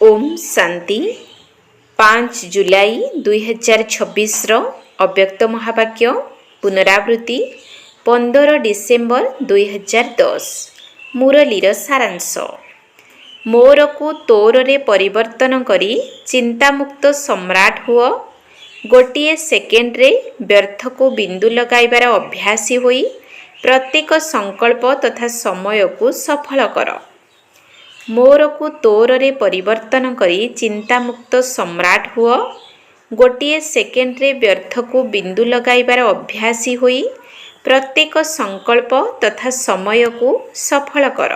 ओम शांति 5 जुलाई 2026 अव्यक्त महावाक्य पुनरावृत्ति 15 डिसेम्बर 2010 मुरलीर सारांश मोर को तोर रे परिवर्तन करी चिंतामुक्त सम्राट हुआ गोटे सेकेंड रे व्यर्थ को बिंदु लगाइबार अभ्यासी होई प्रत्येक संकल्प तथा समय को सफल कर। मोर को तोर रे परिवर्तन करी चिंतामुक्त सम्राट हुआ गोटे सेकेंड रे व्यर्थ को बिंदु लगाइबार अभ्यासी होई प्रत्येक संकल्प तथा समय को सफल कर।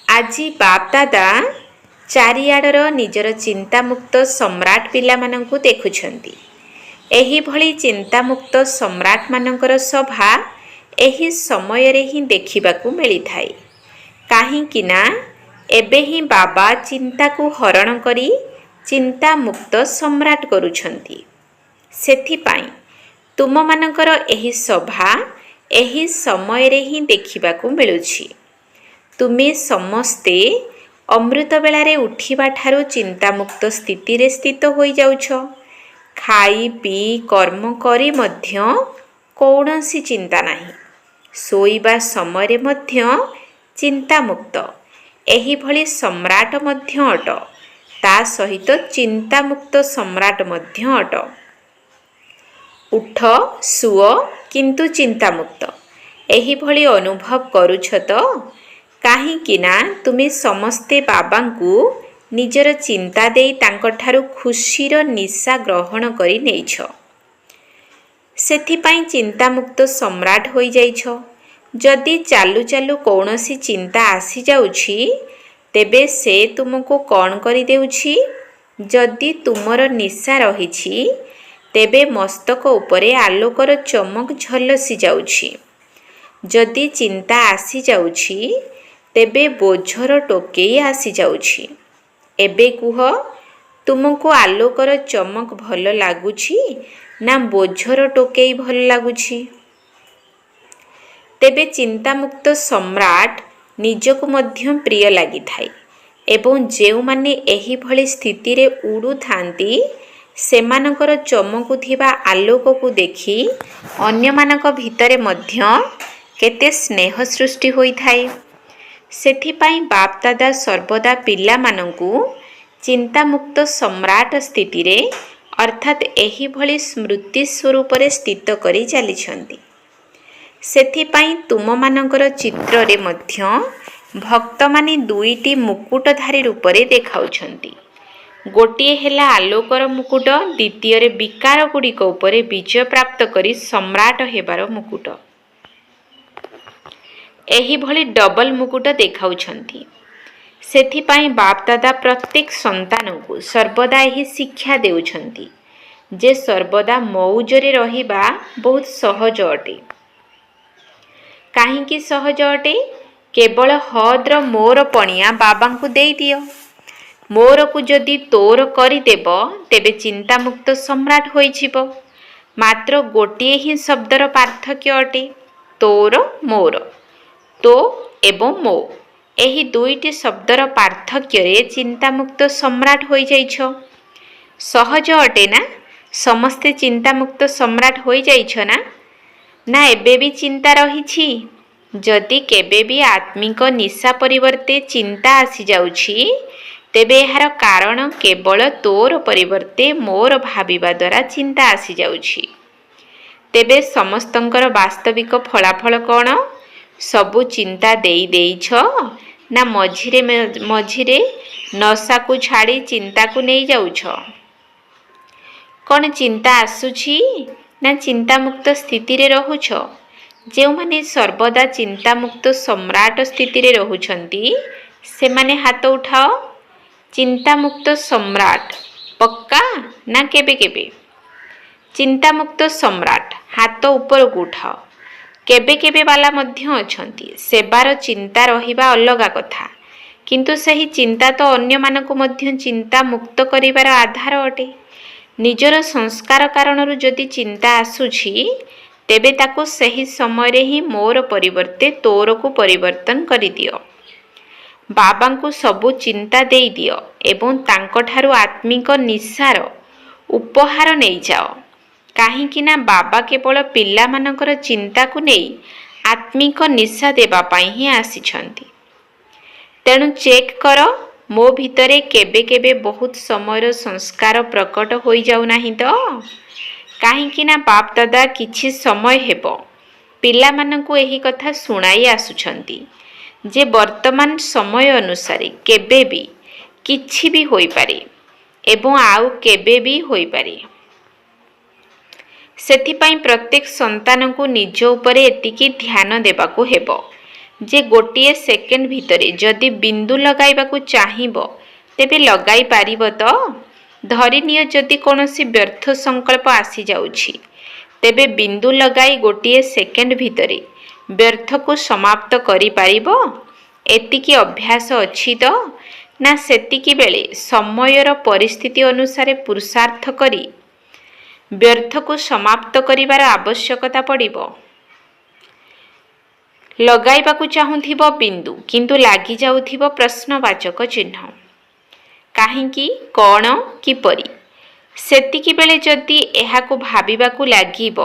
आज बाप दादा चारिआडर निजर चिंतामुक्त सम्राट पिला मानंकु देखुछंती। एही भली चिंतामुक्त सम्राट मानंकर सभा एही समय रे ही देखिबाकू मिली थाए। काहींकि ना एबे ही बाबा चिंता को हरण करी चिंता मुक्त सम्राट करुछंती। सेथिपाई तुम मानकर एही सभा एही समय रे ही देखिबाकू मिलुछि। तुमे समस्ते अमृत बेलारे उठिबा ठारू चिंता मुक्त स्थिति रे स्थित होई जाउछ। खाई पी कर्म करी मध्य कौनसी चिंता नाही। सोईबा समय रे मध्य चिंता मुक्त एही भली सम्राट मध्य अट। ता सहित चिंता मुक्त सम्राट मध्य अट। उठ सुओ किंतु चिंता मुक्त एही भली अनुभव करुछ तो काहींकि ना तुमे समस्ते बाबांकु निजर चिंता देई तांकठारु खुशीर निशा ग्रहण करी नेइछ। सेथिपाई चिंता मुक्त सम्राट होई जाइछ। जदि चालू चालू कौनसी चिंता आसी जाउछि तेबे से तुमको कौन करि देउछि। जदि तुमर निशा रहिछि तेबे मस्तक उपरे आलोकर चमक झलसी जाउछि। जदि चिंता आसी जाउछि तेबे बोझर टोकेई आसी जाउछि। एबे कुह तुमको आलोकर चमक भल लागुछि ना बोझर टोकेई भल लागुछि। तेबे चिंतामुक्त सम्राट निजको मध्य प्रिय लगी थाए एवं जेउ माने एही भली स्थिति रे उडु थांती सेमानकर चमकुथिबा आलोक को देखी अन्य मानक भितरे मध्य केते स्नेह सृष्टि होई थाए। सेथिपाई बाप दादा सर्वदा पिला मानंकु चिंतामुक्त सम्राट स्थिति रे अर्थात एही भली स्मृति स्वरूप रे स्थित करी चलीछंती। सेथिपाई तुम मानकर चित्र रे मध्य भक्त माने दुईटी मुकुटधारी रूप रे देखाउछंती। गोटिए हेला आलोकर मुकुट, द्वितीय रे विकार गुड़िक उपरे विजय प्राप्त करी सम्राट हेबार मुकुट। एही भली डबल मुकुट देखाउछंती। सेथिपाई बाप दादा प्रत्येक संतानकु सर्वदा एही शिक्षा देउछंती जे सर्वदा मौजरे रहिबा बहुत सहज अटे। काहींकि सहज अटे केवल हद्र मोर पणिया बाबांकु देई दियो। मोर को जदि तोर करिदेब तेबे चिंतामुक्त सम्राट होइछिब। मात्र गोटिए ही शब्दर पार्थक्य अटे तोर मोर। तो एवं मो एही दुईटी शब्दर पार्थक्य रे चिंतामुक्त सम्राट होई जाइछ। सहज अटे ना समस्ते चिंतामुक्त सम्राट होई जाइछ ना एबे भी चिंता रहिछि। जदि केबे भी आत्मिक निशा परिवर्ते चिंता आसी जाउछि तेबे एहार कारण केवल तोर परिवर्ते मोर भाबिबा द्वारा चिंता आसी जाउछि। तेबे समस्तंकर वास्तविक फलाफल कौन? सबु चिंता देई देइछ ना मझिरे नशा को छाड़ी चिंता को नहीं जाउछ। कौन चिंता आसुछि ना चिंता मुक्त स्थिति रे रहुछ। जेउ माने सर्वदा चिंता मुक्त सम्राट स्थिति रे रहुछंती से माने हाथ उठाओ। चिंता मुक्त सम्राट पक्का ना केबे केबे? चिंता मुक्त सम्राट हाथ ऊपर को उठाओ। केबे केबे वाला मध्य अछंती सेबार चिंता रहिबा अलगा कथा किंतु सही चिंता तो अन्य मानको मध्य चिंता मुक्त करिवार आधार अटे। निजर संस्कार कारणरू जदि चिंता आसुछि तेबे ताको सही समय रे ही मोर परिवर्ते तोर को परिवर्तन करि दियो। ବାବାଙ୍କୁ ସବୁ ଚିନ୍ତା ଦେଇଦିଅ ଏବଂ ତାଙ୍କଠାରୁ ଆତ୍ମିକ ନିଶାର ଉପହାର ନେଇଯାଅ। କାହିଁକି ନା ବାବା କେବଳ ପିଲାମାନଙ୍କର ଚିନ୍ତାକୁ ନେଇ ଆତ୍ମିକ ନିଶା ଦେବା ପାଇଁ ହିଁ ଆସିଛନ୍ତି। ତେଣୁ ଚେକ୍ କର, ମୋ ଭିତରେ କେବେ କେବେ ବହୁତ ସମୟର ସଂସ୍କାର ପ୍ରକଟ ହୋଇଯାଉନାହିଁ ତ? କାହିଁକି ନା ବାପ୍ ଦାଦା କିଛି ସମୟ ହେବ ପିଲାମାନଙ୍କୁ ଏହି କଥା ଶୁଣାଇ ଆସୁଛନ୍ତି ଯେ ବର୍ତ୍ତମାନ ସମୟ ଅନୁସାରେ କେବେ ବି କିଛି ବି ହୋଇପାରେ ଏବଂ ଆଉ କେବେ ବି ହୋଇପାରେ। ସେଥିପାଇଁ ପ୍ରତ୍ୟେକ ସନ୍ତାନଙ୍କୁ ନିଜ ଉପରେ ଏତିକି ଧ୍ୟାନ ଦେବାକୁ ହେବ ଯେ ଗୋଟିଏ ସେକେଣ୍ଡ ଭିତରେ ଯଦି ବିନ୍ଦୁ ଲଗାଇବାକୁ ଚାହିଁବ ତେବେ ଲଗାଇ ପାରିବ ତ? ଧରିନିଅ ଯଦି କୌଣସି ବ୍ୟର୍ଥ ସଂକଳ୍ପ ଆସିଯାଉଛି, ତେବେ ବିନ୍ଦୁ ଲଗାଇ ଗୋଟିଏ ସେକେଣ୍ଡ ଭିତରେ ବ୍ୟର୍ଥକୁ ସମାପ୍ତ କରିପାରିବ? ଏତିକି ଅଭ୍ୟାସ ଅଛି ତ? ନା ସେତିକି ବେଳେ ସମୟର ପରିସ୍ଥିତି ଅନୁସାରେ ପୁରୁଷାର୍ଥ କରି ବ୍ୟର୍ଥକୁ ସମାପ୍ତ କରିବାର ଆବଶ୍ୟକତା ପଡ଼ିବ? ଲଗାଇବାକୁ ଚାହୁଁଥିବ ବିନ୍ଦୁ କିନ୍ତୁ ଲାଗିଯାଉଥିବ ପ୍ରଶ୍ନବାଚକ ଚିହ୍ନ। କାହିଁକି, କ'ଣ, କିପରି? ସେତିକି ବେଳେ ଯଦି ଏହାକୁ ଭାବିବାକୁ ଲାଗିବ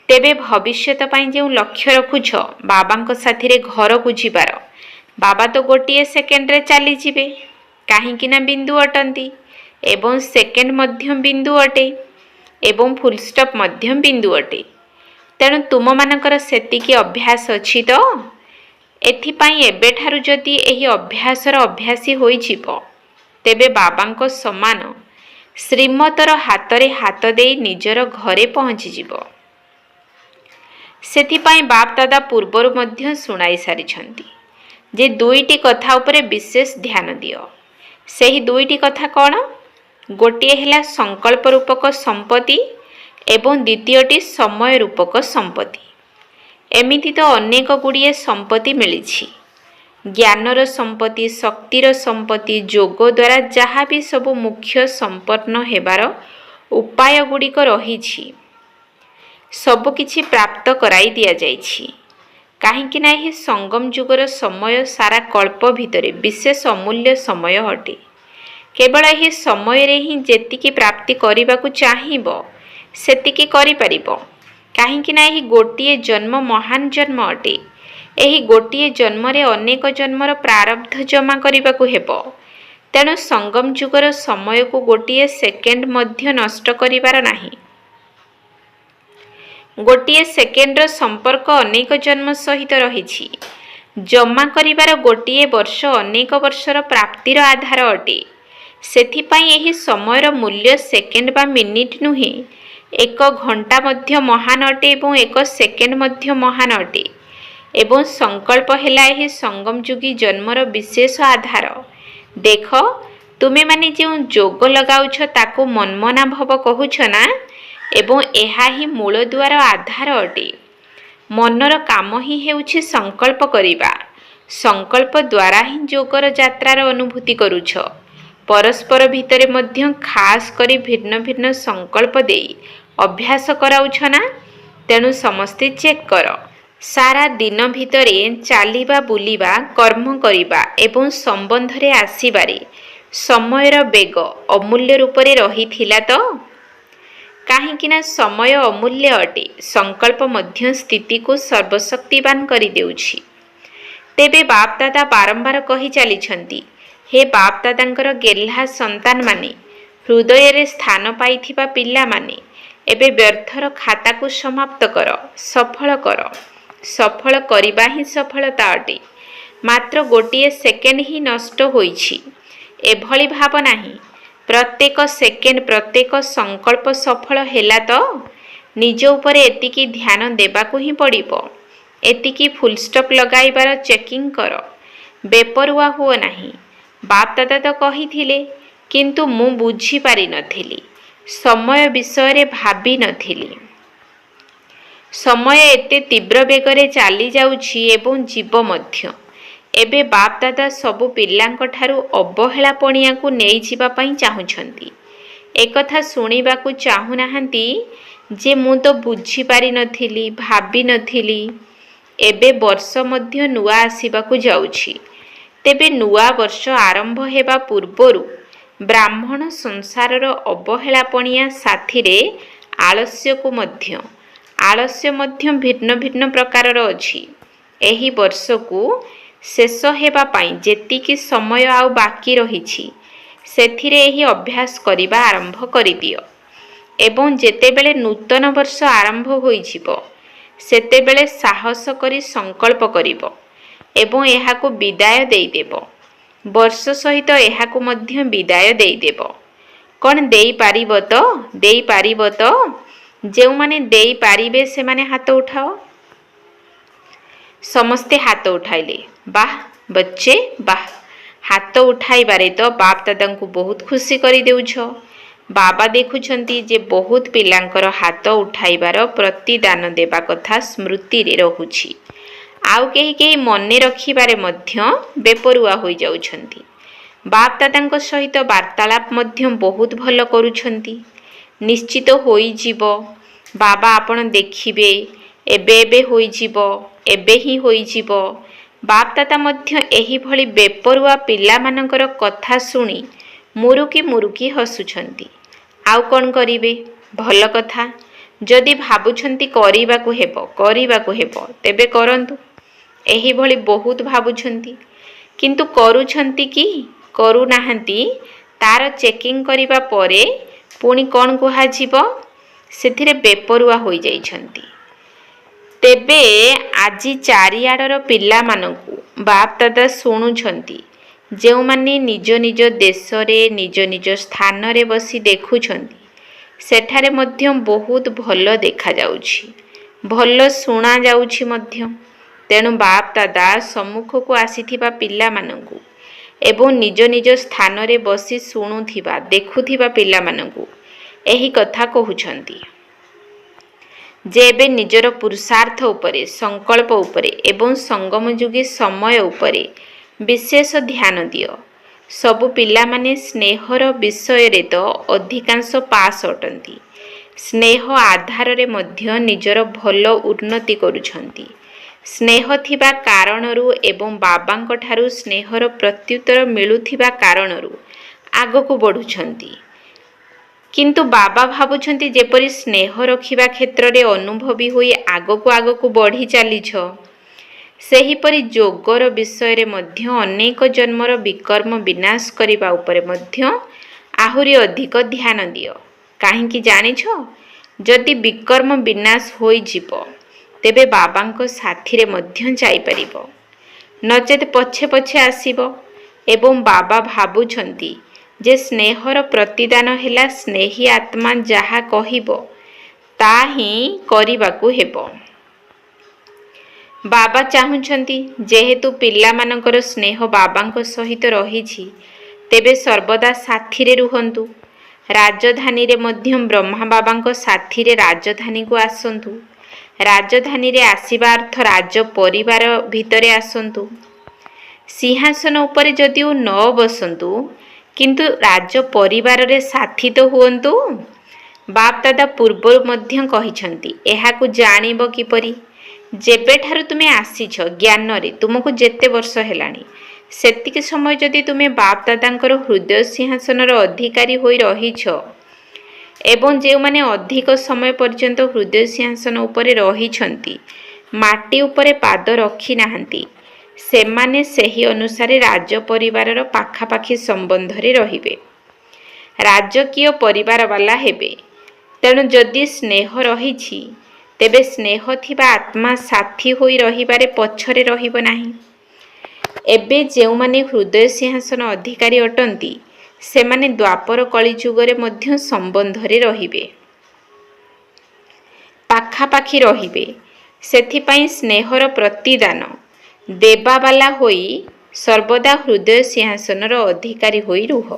ତେବେ ଭବିଷ୍ୟତ ପାଇଁ ଯେଉଁ ଲକ୍ଷ୍ୟ ରଖୁଛ ବାବାଙ୍କ ସାଥିରେ ଘରକୁ ଯିବାର, ବାବା ତ ଗୋଟିଏ ସେକେଣ୍ଡରେ ଚାଲିଯିବେ। କାହିଁକି ନା ବିନ୍ଦୁ ଅଟନ୍ତି ଏବଂ ସେକେଣ୍ଡ ମଧ୍ୟ ବିନ୍ଦୁ ଅଟେ ଏବଂ ଫୁଲଷ୍ଟପ୍ ମଧ୍ୟ ବିନ୍ଦୁ ଅଟେ। ତେଣୁ ତୁମମାନଙ୍କର ସେତିକି ଅଭ୍ୟାସ ଅଛି ତ? ଏଥିପାଇଁ ଏବେଠାରୁ ଯଦି ଏହି ଅଭ୍ୟାସର ଅଭ୍ୟାସୀ ହୋଇଯିବ ତେବେ ବାବାଙ୍କ ସମାନ ଶ୍ରୀମତର ହାତରେ ହାତ ଦେଇ ନିଜର ଘରେ ପହଞ୍ଚିଯିବ। ସେଥିପାଇଁ ବାପ୍ ଦାଦା ପୂର୍ବରୁ ମଧ୍ୟ ଶୁଣାଇ ସାରିଛନ୍ତି ଯେ ଦୁଇଟି କଥା ଉପରେ ବିଶେଷ ଧ୍ୟାନ ଦିଅ। ସେହି ଦୁଇଟି କଥା କ'ଣ? ଗୋଟିଏ ହେଲା ସଂକଳ୍ପ ରୂପକ ସମ୍ପତ୍ତି ଏବଂ ଦ୍ୱିତୀୟଟି ସମୟ ରୂପକ ସମ୍ପତ୍ତି। ଏମିତି ତ ଅନେକ ଗୁଡ଼ିଏ ସମ୍ପତ୍ତି ମିଳିଛି। ଜ୍ଞାନର ସମ୍ପତ୍ତି, ଶକ୍ତିର ସମ୍ପତ୍ତି, ଯୋଗ ଦ୍ୱାରା ଯାହା ବି ସବୁ ମୁଖ୍ୟ ସମ୍ପନ୍ନ ହେବାର ଉପାୟ ଗୁଡ଼ିକ ରହିଛି ସବୁକିଛି ପ୍ରାପ୍ତ କରାଇ ଦିଆଯାଇଛି। କାହିଁକି ନା ଏହି ସଙ୍ଗମ ଯୁଗର ସମୟ ସାରା କଳ୍ପ ଭିତରେ ବିଶେଷ ଅମୂଲ୍ୟ ସମୟ ଅଟେ। କେବଳ ଏହି ସମୟରେ ହିଁ ଯେତିକି ପ୍ରାପ୍ତି କରିବାକୁ ଚାହିଁବ ସେତିକି କରିପାରିବ। କାହିଁକି ନା ଏହି ଗୋଟିଏ ଜନ୍ମ ମହାନ ଜନ୍ମ ଅଟେ। ଏହି ଗୋଟିଏ ଜନ୍ମରେ ଅନେକ ଜନ୍ମର ପ୍ରାରବ୍ଧ ଜମା କରିବାକୁ ହେବ। ତେଣୁ ସଙ୍ଗମ ଯୁଗର ସମୟକୁ ଗୋଟିଏ ସେକେଣ୍ଡ ମଧ୍ୟ ନଷ୍ଟ କରିବାର ନାହିଁ। ଗୋଟିଏ ସେକେଣ୍ଡର ସମ୍ପର୍କ ଅନେକ ଜନ୍ମ ସହିତ ରହିଛି। ଜମା କରିବାର ଗୋଟିଏ ବର୍ଷ ଅନେକ ବର୍ଷର ପ୍ରାପ୍ତିର ଆଧାର ଅଟେ। ସେଥିପାଇଁ ଏହି ସମୟର ମୂଲ୍ୟ ସେକେଣ୍ଡ ବା ମିନିଟ୍ ନୁହେଁ, 1 ଘଣ୍ଟା ମଧ୍ୟ ମହାନ ଅଟେ ଏବଂ 1 ସେକେଣ୍ଡ ମଧ୍ୟ ମହାନ ଅଟେ। ଏବଂ ସଂକଳ୍ପ ହେଲା ଏହି ସଙ୍ଗମ ଯୁଗୀ ଜନ୍ମର ବିଶେଷ ଆଧାର। ଦେଖ, ତୁମେମାନେ ଯେଉଁ ଯୋଗ ଲଗାଉଛ ତାକୁ ମନ୍ମନା ଭବ କହୁଛ ନା? ଏବଂ ଏହା ହିଁ ମୂଳଦୁଆର ଆଧାର ଅଟେ। ମନର କାମ ହିଁ ହେଉଛି ସଂକଳ୍ପ କରିବା। ସଂକଳ୍ପ ଦ୍ୱାରା ହିଁ ଯୋଗର ଯାତ୍ରାର ଅନୁଭୂତି କରୁଛ। ପରସ୍ପର ଭିତରେ ମଧ୍ୟ ଖାସ୍ କରି ଭିନ୍ନ ଭିନ୍ନ ସଂକଳ୍ପ ଦେଇ ଅଭ୍ୟାସ କରାଉଛ ନା? ତେଣୁ ସମସ୍ତେ ଚେକ୍ କର। ସାରା ଦିନ ଭିତରେ ଚାଲିବା, ବୁଲିବା, କର୍ମ କରିବା ଏବଂ ସମ୍ବନ୍ଧରେ ଆସିବାରେ ସମୟର ବେଗ ଅମୂଲ୍ୟ ରୂପରେ ରହିଥିଲା ତ? କାହିଁକି ନା ସମୟ ଅମୂଲ୍ୟ ଅଟେ, ସଂକଳ୍ପ ମଧ୍ୟ ସ୍ଥିତିକୁ ସର୍ବଶକ୍ତିବାନ କରିଦେଉଛି। ତେବେ ବାପ୍ ଦାଦା ବାରମ୍ବାର କହି ଚାଲିଛନ୍ତି, ହେ ବାପ୍ ଦାଦାଙ୍କର ଗେହ୍ଲା ସନ୍ତାନମାନେ, ହୃଦୟରେ ସ୍ଥାନ ପାଇଥିବା ପିଲାମାନେ, ଏବେ ବ୍ୟର୍ଥର ଖାତାକୁ ସମାପ୍ତ କର, ସଫଳ କର। ସଫଳ କରିବା ହିଁ ସଫଳତା ଅଟେ। ମାତ୍ର ଗୋଟିଏ ସେକେଣ୍ଡ ହିଁ ନଷ୍ଟ ହୋଇଛି ଏଭଳି ଭାବ ନାହିଁ। ପ୍ରତ୍ୟେକ ସେକେଣ୍ଡ, ପ୍ରତ୍ୟେକ ସଂକଳ୍ପ ସଫଳ ହେଲା ତ? ନିଜ ଉପରେ ଏତିକି ଧ୍ୟାନ ଦେବାକୁ ହିଁ ପଡ଼ିବ। ଏତିକି ଫୁଲଷ୍ଟପ୍ ଲଗାଇବାର ଚେକିଂ କର। ବେପରୁଆ ହୁଅ ନାହିଁ। ବାପ୍ ଦାଦା ତ କହିଥିଲେ, କିନ୍ତୁ ମୁଁ ବୁଝିପାରିନଥିଲି, ସମୟ ବିଷୟରେ ଭାବିନଥିଲି। ସମୟ ଏତେ ତୀବ୍ର ବେଗରେ ଚାଲିଯାଉଛି ଏବଂ ଯିବ ମଧ୍ୟ। ଏବେ ବାପ୍ ଦାଦା ସବୁ ପିଲାଙ୍କଠାରୁ ଅବହେଳା ପଣିଆକୁ ନେଇଯିବା ପାଇଁ ଚାହୁଁଛନ୍ତି। ଏକଥା ଶୁଣିବାକୁ ଚାହୁଁନାହାନ୍ତି ଯେ ମୁଁ ତ ବୁଝିପାରିନଥିଲି, ଭାବିନଥିଲି। ଏବେ ବର୍ଷ ମଧ୍ୟ ନୂଆ ଆସିବାକୁ ଯାଉଛି। ତେବେ ନୂଆ ବର୍ଷ ଆରମ୍ଭ ହେବା ପୂର୍ବରୁ ବ୍ରାହ୍ମଣ ସଂସାରର ଅବହେଳାପଣିଆ ସାଥିରେ ଆଳସ୍ୟ ମଧ୍ୟ ଭିନ୍ନ ଭିନ୍ନ ପ୍ରକାରର ଅଛି। ଏହି ବର୍ଷକୁ ଶେଷ ହେବା ପାଇଁ ଯେତିକି ସମୟ ଆଉ ବାକି ରହିଛି ସେଥିରେ ଏହି ଅଭ୍ୟାସ କରିବା ଆରମ୍ଭ କରିଦିଅ ଏବଂ ଯେତେବେଳେ ନୂତନ ବର୍ଷ ଆରମ୍ଭ ହୋଇଯିବ ସେତେବେଳେ ସାହସ କରି ସଂକଳ୍ପ କରିବ ଏବଂ ଏହାକୁ ବିଦାୟ ଦେଇଦେବ। ବର୍ଷ ସହିତ ଏହାକୁ ମଧ୍ୟ ବିଦାୟ ଦେଇଦେବ। କ'ଣ ଦେଇପାରିବ ତ? ଦେଇପାରିବ ତ? ଯେଉଁମାନେ ଦେଇପାରିବେ ସେମାନେ ହାତ ଉଠାଅ। ସମସ୍ତେ ହାତ ଉଠାଇଲେ। ବାଃ ବଚ୍ଚେ ବାଃ। ହାତ ଉଠାଇବାରେ ତ ବାପ ଦାଦାଙ୍କୁ ବହୁତ ଖୁସି କରିଦେଉଛ। ବାବା ଦେଖୁଛନ୍ତି ଯେ ବହୁତ ପିଲାଙ୍କର ହାତ ଉଠାଇବାର ପ୍ରତିଦାନ ଦେବା କଥା ସ୍ମୃତିରେ ରହୁଛି। ଆଉ କେହି କେହି ମନେ ରଖିବାରେ ମଧ୍ୟ ବେପରୁଆ ହୋଇଯାଉଛନ୍ତି। ବାପ ଦାଦାଙ୍କ ସହିତ ବାର୍ତ୍ତାଳାପ ମଧ୍ୟ ବହୁତ ଭଲ କରୁଛନ୍ତି। ନିଶ୍ଚିତ ହୋଇଯିବ। ବାବା ଆପଣ ଦେଖିବେ ଏବେ ହୋଇଯିବ, ଏବେ ହିଁ ହୋଇଯିବ। ବାପ ଦାଦା ମଧ୍ୟ ଏହିଭଳି ବେପରୁଆ ପିଲାମାନଙ୍କର କଥା ଶୁଣି ମୁରୁକି ହସୁଛନ୍ତି। ଆଉ କ'ଣ କରିବେ? ଭଲ କଥା। ଯଦି ଭାବୁଛନ୍ତି କରିବାକୁ ହେବ ତେବେ କରନ୍ତୁ। ଏହିଭଳି ବହୁତ ଭାବୁଛନ୍ତି କିନ୍ତୁ କରୁଛନ୍ତି କି କରୁନାହାନ୍ତି ତାର ଚେକିଂ କରିବା ପରେ ପୁଣି କ'ଣ କୁହାଯିବ? ସେଥିରେ ବେପରୁଆ ହୋଇଯାଇଛନ୍ତି। ତେବେ ଆଜି ଚାରିଆଡ଼ର ପିଲାମାନଙ୍କୁ ବାପ ଦାଦା ଶୁଣୁଛନ୍ତି। ଯେଉଁମାନେ ନିଜ ନିଜ ଦେଶରେ ନିଜ ନିଜ ସ୍ଥାନରେ ବସି ଦେଖୁଛନ୍ତି ସେଠାରେ ମଧ୍ୟ ବହୁତ ଭଲ ଦେଖାଯାଉଛି, ଭଲ ଶୁଣାଯାଉଛି ମଧ୍ୟ। ତେଣୁ ବାପ ଦାଦା ସମ୍ମୁଖକୁ ଆସିଥିବା ପିଲାମାନଙ୍କୁ ଏବଂ ନିଜ ନିଜ ସ୍ଥାନରେ ବସି ଶୁଣୁଥିବା ଦେଖୁଥିବା ପିଲାମାନଙ୍କୁ ଏହି କଥା କହୁଛନ୍ତି ଯେ ଏବେ ନିଜର ପୁରୁଷାର୍ଥ ଉପରେ, ସଂକଳ୍ପ ଉପରେ ଏବଂ ସଙ୍ଗମଯୁଗୀ ସମୟ ଉପରେ ବିଶେଷ ଧ୍ୟାନ ଦିଅ। ସବୁ ପିଲାମାନେ ସ୍ନେହର ବିଷୟରେ ତ ଅଧିକାଂଶ ପାସ୍ ଅଟନ୍ତି। ସ୍ନେହ ଆଧାରରେ ମଧ୍ୟ ନିଜର ଭଲ ଉନ୍ନତି କରୁଛନ୍ତି। ସ୍ନେହ ଥିବା କାରଣରୁ ଏବଂ ବାବାଙ୍କ ଠାରୁ ସ୍ନେହର ପ୍ରତ୍ୟୁତ୍ତର ମିଳୁଥିବା କାରଣରୁ ଆଗକୁ ବଢ଼ୁଛନ୍ତି। କିନ୍ତୁ ବାବା ଭାବୁଛନ୍ତି ଯେପରି ସ୍ନେହ ରଖିବା କ୍ଷେତ୍ରରେ ଅନୁଭବୀ ହୋଇ ଆଗକୁ ବଢ଼ି ଚାଲିଛ, ସେହିପରି ଯୋଗର ବିଷୟରେ ମଧ୍ୟ ଅନେକ ଜନ୍ମର ବିକର୍ମ ବିନାଶ କରିବା ଉପରେ ମଧ୍ୟ ଆହୁରି ଅଧିକ ଧ୍ୟାନ ଦିଅ। କାହିଁକି ଜାଣିଛ? ଯଦି ବିକର୍ମ ବିନାଶ ହୋଇଯିବ ତେବେ ବାବାଙ୍କ ସାଥିରେ ମଧ୍ୟ ଯାଇପାରିବ, ନଚେତ୍ ପଛେ ପଛେ ଆସିବ। ଏବଂ ବାବା ଭାବୁଛନ୍ତି ଯେ ସ୍ନେହର ପ୍ରତିଦାନ ହେଲା ସ୍ନେହୀ ଆତ୍ମା ଯାହା କହିବ ତାହା ହିଁ କରିବାକୁ ହେବ। ବାବା ଚାହୁଁଛନ୍ତି ଯେହେତୁ ପିଲାମାନଙ୍କର ସ୍ନେହ ବାବାଙ୍କ ସହିତ ରହିଛି ତେବେ ସର୍ବଦା ସାଥିରେ ରୁହନ୍ତୁ। ରାଜଧାନୀରେ ମଧ୍ୟ ବ୍ରହ୍ମା ବାବାଙ୍କ ସାଥିରେ ରାଜଧାନୀକୁ ଆସନ୍ତୁ। ରାଜଧାନୀରେ ଆସିବା ଅର୍ଥ ରାଜ ପରିବାର ଭିତରେ ଆସନ୍ତୁ। ସିଂହାସନ ଉପରେ ଯଦିଓ ନ ବସନ୍ତୁ କିନ୍ତୁ ରାଜ ପରିବାରରେ ସାଥୀ ତ ହୁଅନ୍ତୁ। ବାପ ଦାଦା ପୂର୍ବରୁ ମଧ୍ୟ କହିଛନ୍ତି ଏହାକୁ ଜାଣିବ କିପରି? ଯେବେଠାରୁ ତୁମେ ଆସିଛ ଜ୍ଞାନରେ ତୁମକୁ ଯେତେ ବର୍ଷ ହେଲାଣି ସେତିକି ସମୟ ଯଦି ତୁମେ ବାପ ଦାଦାଙ୍କର ହୃଦୟ ସିଂହାସନର ଅଧିକାରୀ ହୋଇ ରହିଛ ଏବଂ ଯେଉଁମାନେ ଅଧିକ ସମୟ ପର୍ଯ୍ୟନ୍ତ ହୃଦୟ ସିଂହାସନ ଉପରେ ରହିଛନ୍ତି ମାଟି ଉପରେ ପାଦ ରଖିନାହାନ୍ତି ସେମାନେ ସେହି ଅନୁସାରେ ରାଜ ପରିବାରର ପାଖାପାଖି ସମ୍ବନ୍ଧରେ ରହିବେ, ରାଜକୀୟ ପରିବାର ବାଲା ହେବେ। ତେଣୁ ଯଦି ସ୍ନେହ ରହିଛି ତେବେ ସ୍ନେହ ଥିବା ଆତ୍ମା ସାଥୀ ହୋଇ ରହିବାରେ ପଛରେ ରହିବ ନାହିଁ। ଏବେ ଯେଉଁମାନେ ହୃଦୟ ସିଂହାସନ ଅଧିକାରୀ ଅଟନ୍ତି ସେମାନେ ଦ୍ୱାପର କଳିଯୁଗରେ ମଧ୍ୟ ସମ୍ବନ୍ଧରେ ରହିବେ, ପାଖାପାଖି ରହିବେ। ସେଥିପାଇଁ ସ୍ନେହର ପ୍ରତିଦାନ ଦେବାବାଲା ହୋଇ ସର୍ବଦା ହୃଦୟ ସିଂହାସନର ଅଧିକାରୀ ହୋଇ ରୁହ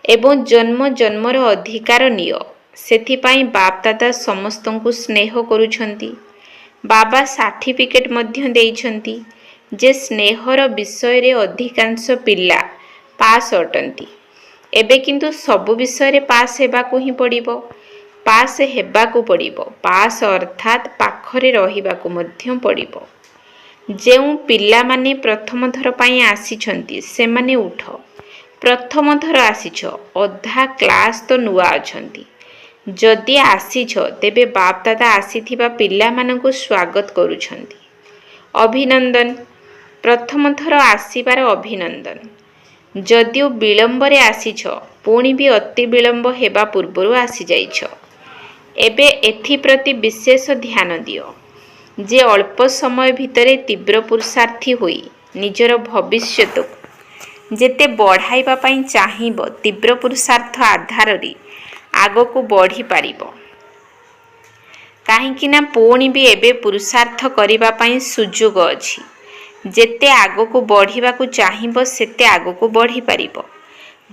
ଏବଂ ଜନ୍ମ ଜନ୍ମର ଅଧିକାର ନିଅ। ସେଥିପାଇଁ ବାପ ଦାଦା ସମସ୍ତଙ୍କୁ ସ୍ନେହ କରୁଛନ୍ତି। ବାବା ସାର୍ଟିଫିକେଟ୍ ମଧ୍ୟ ଦେଇଛନ୍ତି ଯେ ସ୍ନେହର ବିଷୟରେ ଅଧିକାଂଶ ପିଲା ପାସ୍ ଅଟନ୍ତି। ଏବେ କିନ୍ତୁ ସବୁ ବିଷୟରେ ପାସ୍ ହେବାକୁ ହିଁ ପଡ଼ିବ। ପାସ୍ ଅର୍ଥାତ୍ ପାଖରେ ରହିବାକୁ ମଧ୍ୟ ପଡ଼ିବ। ଯେଉଁ ପିଲାମାନେ ପ୍ରଥମ ଥର ପାଇଁ ଆସିଛନ୍ତି ସେମାନେ ଉଠ। ପ୍ରଥମ ଥର ଆସିଛ, ଅଧା କ୍ଲାସ୍ ତ ନୂଆ ଅଛନ୍ତି। ଯଦି ଆସିଛ ତେବେ ବାପ୍ ଦାଦା ଆସିଥିବା ପିଲାମାନଙ୍କୁ ସ୍ୱାଗତ କରୁଛନ୍ତି। ଅଭିନନ୍ଦନ। ପ୍ରଥମ ଥର ଆସିବାର ଅଭିନନ୍ଦନ। ଯଦିଓ ବିଳମ୍ବରେ ଆସିଛ, ପୁଣି ବି ଅତି ବିଳମ୍ବ ହେବା ପୂର୍ବରୁ ଆସିଯାଇଛ। ଏବେ ଏଥିପ୍ରତି ବିଶେଷ ଧ୍ୟାନ ଦିଅ ଯେ ଅଳ୍ପ ସମୟ ଭିତରେ ତୀବ୍ର ପୁରୁଷାର୍ଥୀ ହୋଇ ନିଜର ଭବିଷ୍ୟତକୁ ଯେତେ ବଢ଼ାଇବା ପାଇଁ ଚାହିଁବ, ତୀବ୍ର ପୁରୁଷାର୍ଥ ଆଧାରରେ ଆଗକୁ ବଢ଼ିପାରିବ। କାହିଁକି ନା ପୁଣି ବି ଏବେ ପୁରୁଷାର୍ଥ କରିବା ପାଇଁ ସୁଯୋଗ ଅଛି। ଯେତେ ଆଗକୁ ବଢ଼ିବାକୁ ଚାହିଁବ ସେତେ ଆଗକୁ ବଢ଼ିପାରିବ।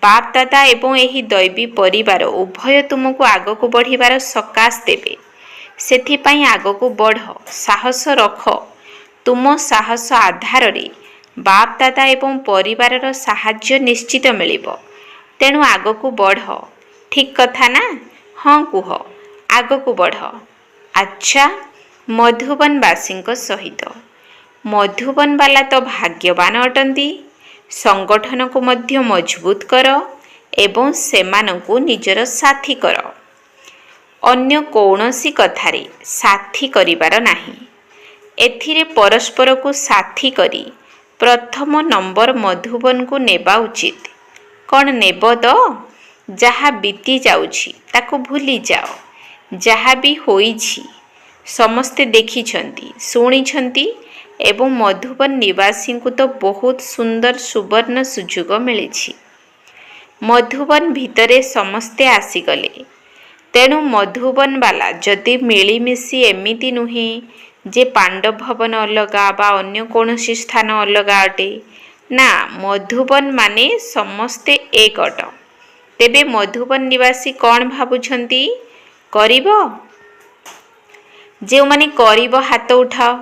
ବାପ୍ ଦାଦା ଏବଂ ଏହି ଦୈବୀ ପରିବାର ଉଭୟ ତୁମକୁ ଆଗକୁ ବଢ଼ିବାର ସକାଶ ଦେବେ। ସେଥିପାଇଁ ଆଗକୁ ବଢ଼, ସାହସ ରଖ। ତୁମ ସାହସ ଆଧାରରେ ବାପ୍ ଦାଦା ଏବଂ ପରିବାରର ସାହାଯ୍ୟ ନିଶ୍ଚିତ ମିଳିବ। ତେଣୁ ଆଗକୁ ବଢ଼। ଠିକ୍ କଥା ନା? ହଁ କୁହ, ଆଗକୁ ବଢ଼। ଆଚ୍ଛା, ମଧୁବନବାସୀଙ୍କ ସହିତ। ମଧୁବନବାଲା ତ ଭାଗ୍ୟବାନ ଅଟନ୍ତି। ସଂଗଠନକୁ ମଧ୍ୟ ମଜବୁତ କର ଏବଂ ସେମାନଙ୍କୁ ନିଜର ସାଥୀ କର। ଅନ୍ୟ କୌଣସି କଥାରେ ସାଥୀ କରିବାର ନାହିଁ। ଏଥିରେ ପରସ୍ପରକୁ ସାଥୀ କରି ପ୍ରଥମ ନମ୍ବର ମଧୁବନକୁ ନେବା ଉଚିତ। କ'ଣ ନେବ ତ? ଯାହା ବିତି ଯାଉଛି ତାକୁ ଭୁଲିଯାଅ। ଯାହା ବି ହୋଇଛି ସମସ୍ତେ ଦେଖିଛନ୍ତି, ଶୁଣିଛନ୍ତି ଏବଂ ମଧୁବନ ନିବାସୀଙ୍କୁ ତ ବହୁତ ସୁନ୍ଦର ସୁବର୍ଣ୍ଣ ସୁଯୋଗ ମିଳିଛି। ମଧୁବନ ଭିତରେ ସମସ୍ତେ ଆସିଗଲେ। ତେଣୁ ମଧୁବନବାଲା ଯଦି ମିଳିମିଶି ଏମିତି ନୁହେଁ ଯେ ପାଣ୍ଡବ ଭବନ ଅଲଗା ବା ଅନ୍ୟ କୌଣସି ସ୍ଥାନ ଅଲଗା ଅଟେ। ନା, ମଧୁବନ ମାନେ ସମସ୍ତେ ଏକଟ। ତେବେ ମଧୁବନ ନିବାସୀ କ'ଣ ଭାବୁଛନ୍ତି କରିବ? ଯେଉଁମାନେ କରିବ ହାତ ଉଠାଅ।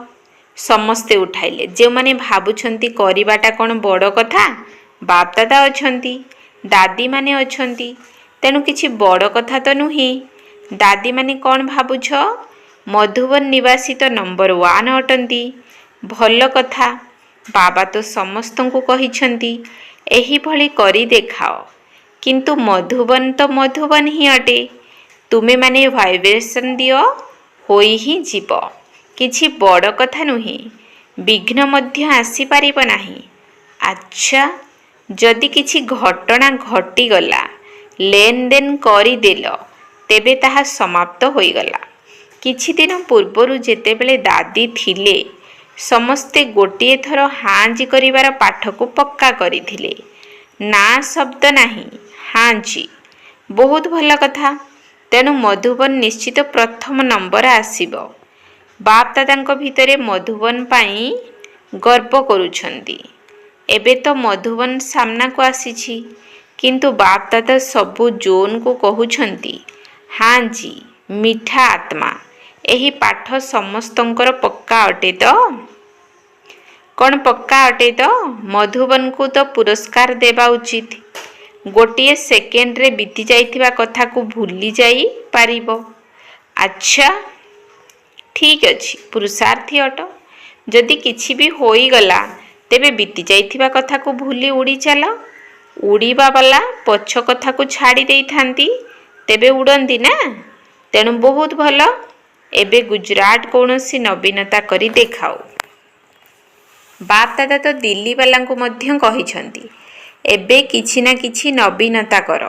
ସମସ୍ତେ ଉଠାଇଲେ। ଯେଉଁମାନେ ଭାବୁଛନ୍ତି କରିବାଟା କ'ଣ ବଡ଼ କଥା? ବାପ୍ ଦାଦା ଅଛନ୍ତି, ଦାଦୀମାନେ ଅଛନ୍ତି। ତେଣୁ କିଛି ବଡ଼ କଥା ତ ନୁହେଁ। ଦାଦୀମାନେ କ'ଣ ଭାବୁଛ? ମଧୁବନ ନିବାସୀ ତ ନମ୍ବର 1 ଅଟନ୍ତି। ଭଲ କଥା। ବାବା ତ ସମସ୍ତଙ୍କୁ କହିଛନ୍ତି ଏହିଭଳି କରି ଦେଖାଅ। କିନ୍ତୁ ମଧୁବନ ତ ମଧୁବନ ହିଁ ଅଟେ। ତୁମେମାନେ ଭାଇବ୍ରେସନ୍ ଦିଅ, ହୋଇ ହିଁ ଯିବ। କିଛି ବଡ଼ କଥା ନୁହେଁ। ବିଘ୍ନ ମଧ୍ୟ ଆସିପାରିବ ନାହିଁ। ଆଚ୍ଛା, ଯଦି କିଛି ଘଟଣା ଘଟିଗଲା, ଲେନଦେନ କରିଦେଲ, ତେବେ ତାହା ସମାପ୍ତ ହୋଇଗଲା। କିଛି ଦିନ ପୂର୍ବରୁ ଯେତେବେଳେ ଦାଦୀ ଥିଲେ, ସମସ୍ତେ ଗୋଟିଏ ଥର ହାଁ-ଜି କରିବାର ପାଠକୁ ପକ୍କା କରିଥିଲେ। ନା ଶବ୍ଦ ନାହିଁ, ହାଁ-ଜି। ବହୁତ ଭଲ କଥା। ତେଣୁ ମଧୁବନ ନିଶ୍ଚିତ ପ୍ରଥମ ନମ୍ବର ଆସିବ। ବାପ୍ ଦାଦାଙ୍କ ଭିତରେ ମଧୁବନ ପାଇଁ ଗର୍ବ କରୁଛନ୍ତି। ଏବେ ତ ମଧୁବନ ସାମ୍ନାକୁ ଆସିଛି। କିନ୍ତୁ ବାପ୍ ଦାଦା ସବୁ ଜୋନ୍କୁ କହୁଛନ୍ତି ହାଁ-ଜି, ମିଠା ଆତ୍ମା। ଏହି ପାଠ ସମସ୍ତଙ୍କର ପକ୍କା ଅଟେ ତ? କ'ଣ ପକ୍କା ଅଟେ ତ? ମଧୁବନକୁ ତ ପୁରସ୍କାର ଦେବା ଉଚିତ। ଗୋଟିଏ ସେକେଣ୍ଡରେ ବିତି ଯାଇଥିବା କଥାକୁ ଭୁଲି ଯାଇ ପାରିବ। ଆଚ୍ଛା, ଠିକ୍ ଅଛି, ପୁରୁଷାର୍ଥୀ ଅଟ। ଯଦି କିଛି ବି ହୋଇଗଲା, ତେବେ ବିତି ଯାଇଥିବା କଥାକୁ ଭୁଲି ଉଡ଼ି ଚାଲ। ଉଡ଼ିବା ବାଲା ପଛ କଥାକୁ ଛାଡ଼ି ଦେଇଥାନ୍ତି, ତେବେ ଉଡ଼ନ୍ତି ନା। ତେଣୁ ବହୁତ ଭଲ। ଏବେ ଗୁଜରାଟ କୌଣସି ନବୀନତା କରି ଦେଖାଉ। ବାପ୍ ଦାଦା ତ ଦିଲ୍ଲୀବାଲାଙ୍କୁ ମଧ୍ୟ କହିଛନ୍ତି ଏବେ କିଛି ନା କିଛି ନବୀନତା କର।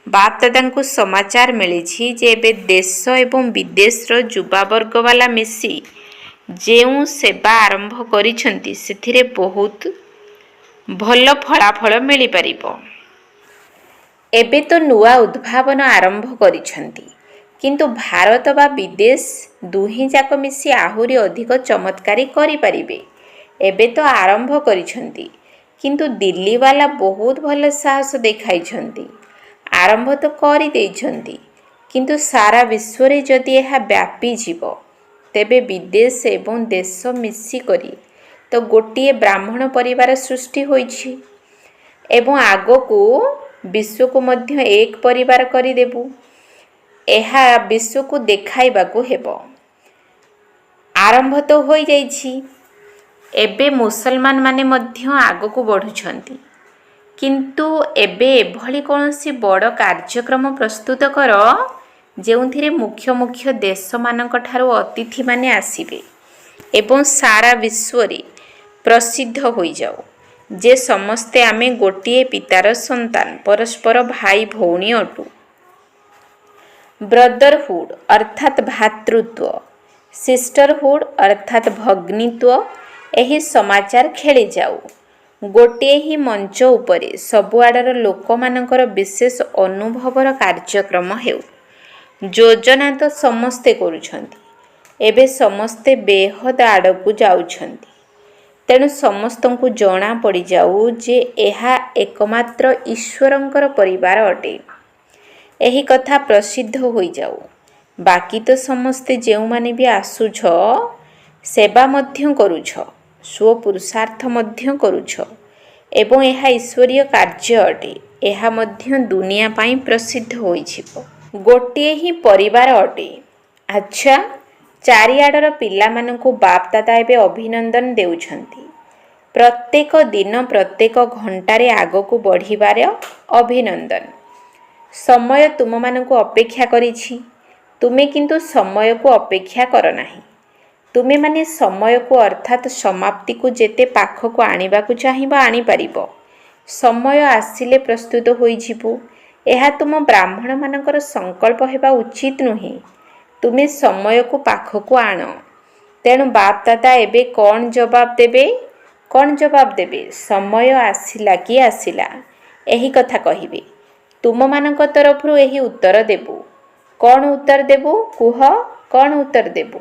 ବାପ୍ ଦାଦାଙ୍କୁ ସମାଚାର ମିଳିଛି ଯେ ଏବେ ଦେଶ ଏବଂ ବିଦେଶର ଯୁବାବର୍ଗବାଲା ମିଶି ଯେଉଁ ସେବା ଆରମ୍ଭ କରିଛନ୍ତି ସେଥିରେ ବହୁତ ଭଲ ଫଳାଫଳ ମିଳିପାରିବ। ଏବେ ତ ନୂଆ ଉଦ୍ଭାବନ ଆରମ୍ଭ କରିଛନ୍ତି। କିନ୍ତୁ ଭାରତ ବା ବିଦେଶ ଦୁହେଁଯାକ ମିଶି ଆହୁରି ଅଧିକ ଚମତ୍କାରୀ କରିପାରିବେ। ଏବେ ତ ଆରମ୍ଭ କରିଛନ୍ତି। କିନ୍ତୁ ଦିଲ୍ଲୀବାଲା ବହୁତ ଭଲ ସାହସ ଦେଖାଇଛନ୍ତି। ଆରମ୍ଭ ତ କରିଦେଇଛନ୍ତି। କିନ୍ତୁ ସାରା ବିଶ୍ୱରେ ଯଦି ଏହା ବ୍ୟାପିଯିବ, ତେବେ ବିଦେଶ ଏବଂ ଦେଶ ମିଶିକରି ତ ଗୋଟିଏ ବ୍ରାହ୍ମଣ ପରିବାର ସୃଷ୍ଟି ହୋଇଛି ଏବଂ ଆଗକୁ ବିଶ୍ୱକୁ ମଧ୍ୟ ଏକ ପରିବାର କରିଦେବୁ। ଏହା ବିଶ୍ୱକୁ ଦେଖାଇବାକୁ ହେବ। ଆରମ୍ଭ ତ ହୋଇଯାଇଛି। ଏବେ ମୁସଲମାନ ମାନେ ମଧ୍ୟ ଆଗକୁ ବଢ଼ୁଛନ୍ତି। କିନ୍ତୁ ଏବେ ଏଭଳି କୌଣସି ବଡ଼ କାର୍ଯ୍ୟକ୍ରମ ପ୍ରସ୍ତୁତ କର ଯେଉଁଥିରେ ମୁଖ୍ୟ ମୁଖ୍ୟ ଦେଶମାନଙ୍କଠାରୁ ଅତିଥିମାନେ ଆସିବେ ଏବଂ ସାରା ବିଶ୍ୱରେ ପ୍ରସିଦ୍ଧ ହୋଇଯାଉ ଯେ ସମସ୍ତେ ଆମେ ଗୋଟିଏ ପିତାର ସନ୍ତାନ, ପରସ୍ପର ଭାଇ ଭଉଣୀ ଅଟୁ। ବ୍ରଦରହୁଡ୍ ଅର୍ଥାତ୍ ଭାତୃତ୍ୱ, ସିଷ୍ଟରହୁଡ୍ ଅର୍ଥାତ୍ ଭଗ୍ନୀତ୍ୱ ଏହି ସମାଚାର ଖେଳିଯାଉ। ଗୋଟିଏ ହିଁ ମଞ୍ଚ ଉପରେ ସବୁଆଡ଼ର ଲୋକମାନଙ୍କର ବିଶେଷ ଅନୁଭବର କାର୍ଯ୍ୟକ୍ରମ ହେଉ। ଯୋଜନା ତ ସମସ୍ତେ କରୁଛନ୍ତି। ଏବେ ସମସ୍ତେ ବେହଦ ଆଡ଼କୁ ଯାଉଛନ୍ତି। ତେଣୁ ସମସ୍ତଙ୍କୁ ଜଣା ପଡ଼ିଯାଉ ଯେ ଏହା ଏକମାତ୍ର ଈଶ୍ୱରଙ୍କର ପରିବାର ଅଟେ। ଏହି କଥା ପ୍ରସିଦ୍ଧ ହୋଇଯାଉ। ବାକି ତ ସମସ୍ତେ ଯେଉଁମାନେ ବି ଆସୁଛ, ସେବା ମଧ୍ୟ କରୁଛ, ସ୍ୱପୁରୁଷାର୍ଥ ମଧ୍ୟ କରୁଛ ଏବଂ ଏହା ଈଶ୍ୱରୀୟ କାର୍ଯ୍ୟ ଅଟେ। ଏହା ମଧ୍ୟ ଦୁନିଆ ପାଇଁ ପ୍ରସିଦ୍ଧ ହୋଇଯିବ। ଗୋଟିଏ ହିଁ ପରିବାର ଅଟେ। ଆଚ୍ଛା, ଚାରିଆଡ଼ର ପିଲାମାନଙ୍କୁ ବାପ୍ ଦାଦା ଏବେ ଅଭିନନ୍ଦନ ଦେଉଛନ୍ତି। ପ୍ରତ୍ୟେକ ଦିନ ପ୍ରତ୍ୟେକ ଘଣ୍ଟାରେ ଆଗକୁ ବଢ଼ିବାର ଅଭିନନ୍ଦନ। ସମୟ ତୁମମାନଙ୍କୁ ଅପେକ୍ଷା କରିଛି। ତୁମେ କିନ୍ତୁ ସମୟକୁ ଅପେକ୍ଷା କର ନାହିଁ। ତୁମେମାନେ ସମୟକୁ ଅର୍ଥାତ୍ ସମାପ୍ତିକୁ ଯେତେ ପାଖକୁ ଆଣିବାକୁ ଚାହିଁବ ଆଣିପାରିବ। ସମୟ ଆସିଲେ ପ୍ରସ୍ତୁତ ହୋଇଯିବୁ। ଏହା ତୁମ ବ୍ରାହ୍ମଣମାନଙ୍କର ସଂକଳ୍ପ ହେବା ଉଚିତ ନୁହେଁ। ତୁମେ ସମୟକୁ ପାଖକୁ ଆଣ। ତେଣୁ ବାପ୍ ଦାଦା ଏବେ କ'ଣ ଜବାବ ଦେବେ? କ'ଣ ଜବାବ ଦେବେ? ସମୟ ଆସିଲା କି ଆସିଲା, ଏହି କଥା କହିବେ। ତୁମମାନଙ୍କ ତରଫରୁ ଏହି ଉତ୍ତର ଦେବୁ। କ'ଣ ଉତ୍ତର ଦେବୁ? କୁହ, କ'ଣ ଉତ୍ତର ଦେବୁ?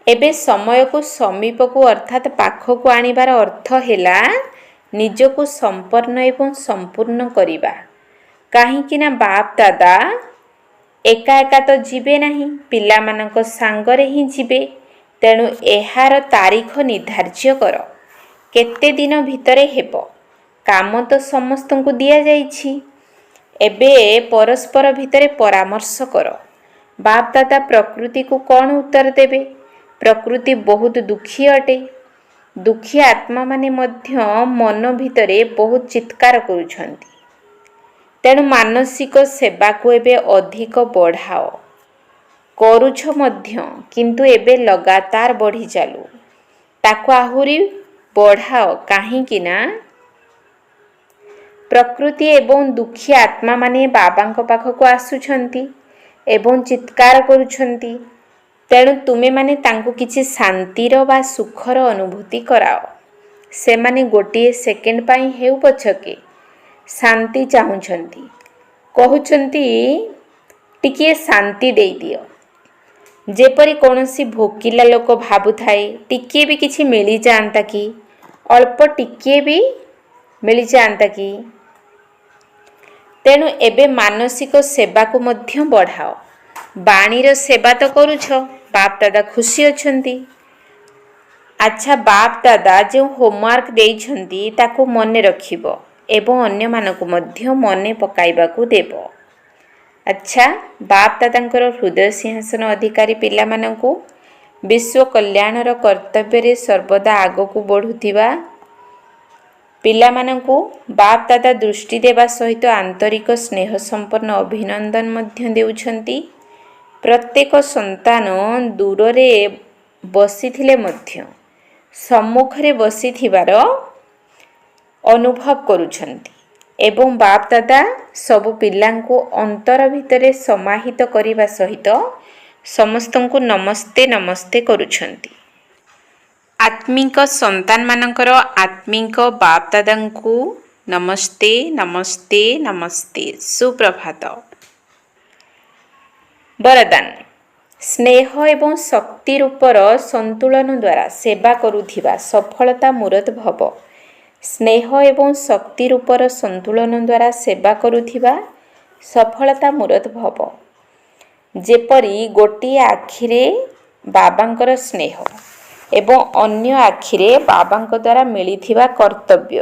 ଏବେ ସମୟକୁ ସମୀପକୁ ଅର୍ଥାତ୍ ପାଖକୁ ଆଣିବାର ଅର୍ଥ ହେଲା ନିଜକୁ ସମ୍ପନ୍ନ ଏବଂ ସମ୍ପୂର୍ଣ୍ଣ କରିବା। କାହିଁକି ନା ବାପ୍ ଦାଦା ଏକା ଏକା ତ ଯିବେ ନାହିଁ, ପିଲାମାନଙ୍କ ସାଙ୍ଗରେ ହିଁ ଯିବେ। ତେଣୁ ଏହାର ତାରିଖ ନିର୍ଦ୍ଧାର୍ଯ୍ୟ କର। କେତେ ଦିନ ଭିତରେ ହେବ? କାମ ତ ସମସ୍ତଙ୍କୁ ଦିଆଯାଇଛି। ଏବେ ପରସ୍ପର ଭିତରେ ପରାମର୍ଶ କର। ବାପ୍ ଦାଦା ପ୍ରକୃତିକୁ କ'ଣ ଉତ୍ତର ଦେବେ? ପ୍ରକୃତି ବହୁତ ଦୁଃଖୀ ଅଟେ। ଦୁଃଖୀ ଆତ୍ମାମାନେ ମଧ୍ୟ ମନ ଭିତରେ ବହୁତ ଚିତ୍କାର କରୁଛନ୍ତି। ତେଣୁ ମାନସିକ ସେବାକୁ ଏବେ ଅଧିକ ବଢ଼ାଅ। କରୁଛ ମଧ୍ୟ, କିନ୍ତୁ ଏବେ ଲଗାତାର ବଢ଼ି ଚାଲୁ। ତାକୁ ଆହୁରି ବଢ଼ାଅ। କାହିଁକି ନା ପ୍ରକୃତି ଏବଂ ଦୁଃଖୀ ଆତ୍ମାମାନେ ବାବାଙ୍କ ପାଖକୁ ଆସୁଛନ୍ତି ଏବଂ ଚିତ୍କାର କରୁଛନ୍ତି। ତେଣୁ ତୁମେମାନେ ତାଙ୍କୁ କିଛି ଶାନ୍ତିର ବା ସୁଖର ଅନୁଭୂତି କରାଅ। ସେମାନେ ଗୋଟିଏ ସେକେଣ୍ଡ ପାଇଁ ହେଉ ପଛକେ ଶାନ୍ତି ଚାହୁଁଛନ୍ତି। କହୁଛନ୍ତି ଟିକିଏ ଶାନ୍ତି ଦେଇଦିଅ। ଯେପରି କୌଣସି ଭୋକିଲା ଲୋକ ଭାବୁଥାଏ ଟିକିଏ ବି କିଛି ମିଳିଯାଆନ୍ତା କି, ଅଳ୍ପ ଟିକିଏ ବି ମିଳିଯାଆନ୍ତା କି। ତେଣୁ ଏବେ ମାନସିକ ସେବାକୁ ମଧ୍ୟ ବଢ଼ାଅ। ବାଣୀର ସେବା ତ କରୁଛ, ବାପ୍ ଦାଦା ଖୁସି ଅଛନ୍ତି। ଆଚ୍ଛା, ବାପ୍ ଦାଦା ଯେଉଁ ହୋମୱାର୍କ ଦେଇଛନ୍ତି ତାକୁ ମନେ ରଖିବ ଏବଂ ଅନ୍ୟମାନଙ୍କୁ ମଧ୍ୟ ମନେ ପକାଇବାକୁ ଦେବ। ଆଚ୍ଛା, ବାପ୍ ଦାଦାଙ୍କର ହୃଦୟ ସିଂହାସନ ଅଧିକାରୀ ପିଲାମାନଙ୍କୁ ବିଶ୍ୱ କଲ୍ୟାଣର କର୍ତ୍ତବ୍ୟରେ ସର୍ବଦା ଆଗକୁ ବଢ଼ୁଥିବା ପିଲାମାନଙ୍କୁ ବାପ୍ ଦାଦା ଦୃଷ୍ଟି ଦେବା ସହିତ ଆନ୍ତରିକ ସ୍ନେହ ସମ୍ପନ୍ନ ଅଭିନନ୍ଦନ ମଧ୍ୟ ଦେଉଛନ୍ତି। ପ୍ରତ୍ୟେକ ସନ୍ତାନ ଦୂରରେ ବସିଥିଲେ ମଧ୍ୟ ସମ୍ମୁଖରେ ବସିଥିବାର ଅନୁଭବ କରୁଛନ୍ତି ଏବଂ ବାପ୍ ଦାଦା ସବୁ ପିଲାଙ୍କୁ ଅନ୍ତର ଭିତରେ ସମାହିତ କରିବା ସହିତ ସମସ୍ତଙ୍କୁ ନମସ୍ତେ ନମସ୍ତେ କରୁଛନ୍ତି। ଆତ୍ମିକ ସନ୍ତାନମାନଙ୍କର ଆତ୍ମିକ ବାପ୍ ଦାଦାଙ୍କୁ ନମସ୍ତେ ନମସ୍ତେ ନମସ୍ତେ। ସୁପ୍ରଭାତ। ବରଦାନ। ସ୍ନେହ ଏବଂ ଶକ୍ତି ରୂପର ସନ୍ତୁଳନ ଦ୍ୱାରା ସେବା କରୁଥିବା ସଫଳତା ମୂରତ ଭବ। ସ୍ନେହ ଏବଂ ଶକ୍ତି ରୂପର ସନ୍ତୁଳନ ଦ୍ୱାରା ସେବା କରୁଥିବା ସଫଳତା ମୂରତ ଭବ। ଯେପରି ଗୋଟିଏ ଆଖିରେ ବାବାଙ୍କର ସ୍ନେହ ଏବଂ ଅନ୍ୟ ଆଖିରେ ବାବାଙ୍କ ଦ୍ୱାରା ମିଳିଥିବା କର୍ତ୍ତବ୍ୟ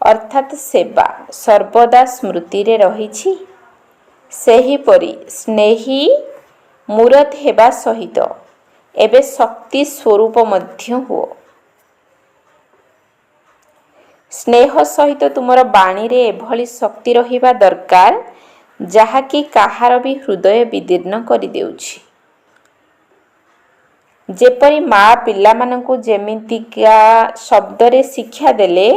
ଅର୍ଥାତ୍ ସେବା ସର୍ବଦା ସ୍ମୃତିରେ ରହିଛି, ସେହିପରି ସ୍ନେହୀ ମୂରତ ହେବା ସହିତ ଏବେ ଶକ୍ତି ସ୍ୱରୂପ ମଧ୍ୟ ହୁଅ। ସ୍ନେହ ସହିତ ତୁମର ବାଣୀରେ ଏଭଳି ଶକ୍ତି ରହିବା ଦରକାର ଯାହାକି କାହାର ବି ହୃଦୟ ବିଦୀର୍ଣ୍ଣ କରିଦେଉଛି। ଯେପରି ମା ପିଲାମାନଙ୍କୁ ଯେମିତିକା ଶବ୍ଦରେ ଶିକ୍ଷା ଦେଲେ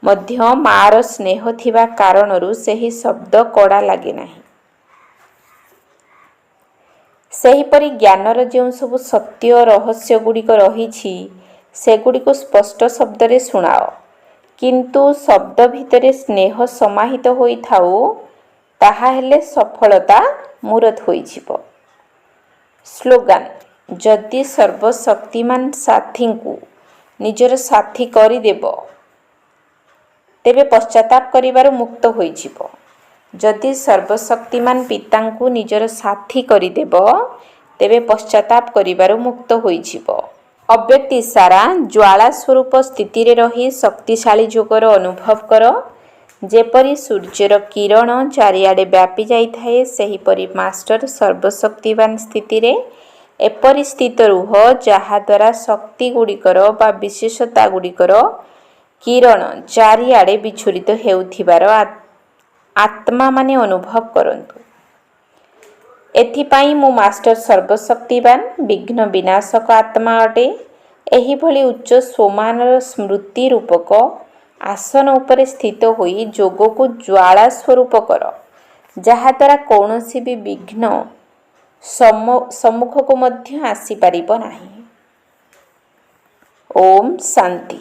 ମଧ୍ୟ ମାର ସ୍ନେହ ଥିବା କାରଣରୁ ସେହି ଶବ୍ଦ କଡ଼ା ଲାଗେ ନାହିଁ। ସେହିପରି ଜ୍ଞାନର ଯେଉଁ ସବୁ ସତ୍ୟ ରହସ୍ୟ ଗୁଡ଼ିକ ରହିଛି ସେଗୁଡ଼ିକୁ ସ୍ପଷ୍ଟ ଶବ୍ଦରେ ଶୁଣାଅ, କିନ୍ତୁ ଶବ୍ଦ ଭିତରେ ସ୍ନେହ ସମାହିତ ହୋଇଥାଉ, ତାହା ହେଲେ ସଫଳତା ମୂରତ ହୋଇଯିବ। ସ୍ଲୋଗାନ: ଯଦି ସର୍ବଶକ୍ତିମାନ ସାଥୀଙ୍କୁ ନିଜର ସାଥୀ କରିଦେବ, ତେବେ ପଶ୍ଚାତାପ କରିବାରୁ ମୁକ୍ତ ହୋଇଯିବ। ଯଦି ସର୍ବଶକ୍ତିମାନ ପିତାଙ୍କୁ ନିଜର ସାଥୀ କରିଦେବ, ତେବେ ପଶ୍ଚାତାପ କରିବାରୁ ମୁକ୍ତ ହୋଇଯିବ। ଅବ୍ୟକ୍ତ ଇଶାରା: ଜ୍ୱାଳା ସ୍ୱରୂପ ସ୍ଥିତିରେ ରହି ଶକ୍ତିଶାଳୀ ଯୋଗର ଅନୁଭବ କର। ଯେପରି ସୂର୍ଯ୍ୟର କିରଣ ଚାରିଆଡ଼େ ବ୍ୟାପି ଯାଇଥାଏ, ସେହିପରି ମାଷ୍ଟର ସର୍ବଶକ୍ତିମାନ ସ୍ଥିତିରେ ଏପରି ସ୍ଥିତ ରୁହ ଯାହାଦ୍ୱାରା ଶକ୍ତିଗୁଡ଼ିକର ବା ବିଶେଷତାଗୁଡ଼ିକର କିରଣ ଚାରିଆଡ଼େ ବିଚ୍ଛୁରିତ ହେଉଥିବାର ଆତ୍ମାମାନେ ଅନୁଭବ କରନ୍ତୁ। ଏଥିପାଇଁ ମୁଁ ମାଷ୍ଟର ସର୍ବଶକ୍ତିବାନ ବିଘ୍ନ ବିନାଶକ ଆତ୍ମା ଅଟେ। ଏହିଭଳି ଉଚ୍ଚ ସୋମାନର ସ୍ମୃତି ରୂପକ ଆସନ ଉପରେ ସ୍ଥିତ ହୋଇ ଯୋଗକୁ ଜ୍ୱାଳା ସ୍ୱରୂପ କର, ଯାହାଦ୍ୱାରା କୌଣସି ବି ବିଘ୍ନ ସମ୍ମୁଖକୁ ମଧ୍ୟ ଆସିପାରିବ ନାହିଁ। ଓମ୍ ଶାନ୍ତି।